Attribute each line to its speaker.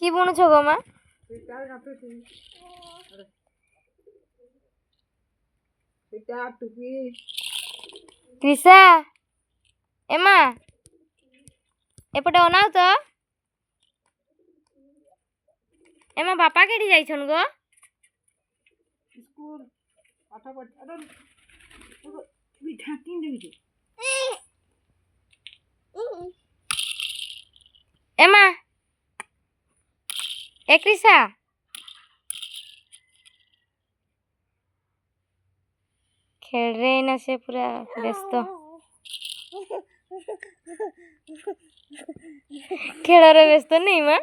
Speaker 1: কি বুনছো গো মা? ত্রিশা এমা এপଟେ অনাও তো এমা বাপা কেটি যাইছন গো?
Speaker 2: স্কুল পাঠা পাঠ আরে তুই ঢাকিন দিবি
Speaker 1: এমা এ ত্রিশা खेल रहे ना से पूरा व्यस्त खेल व्यस्त नहीं माँ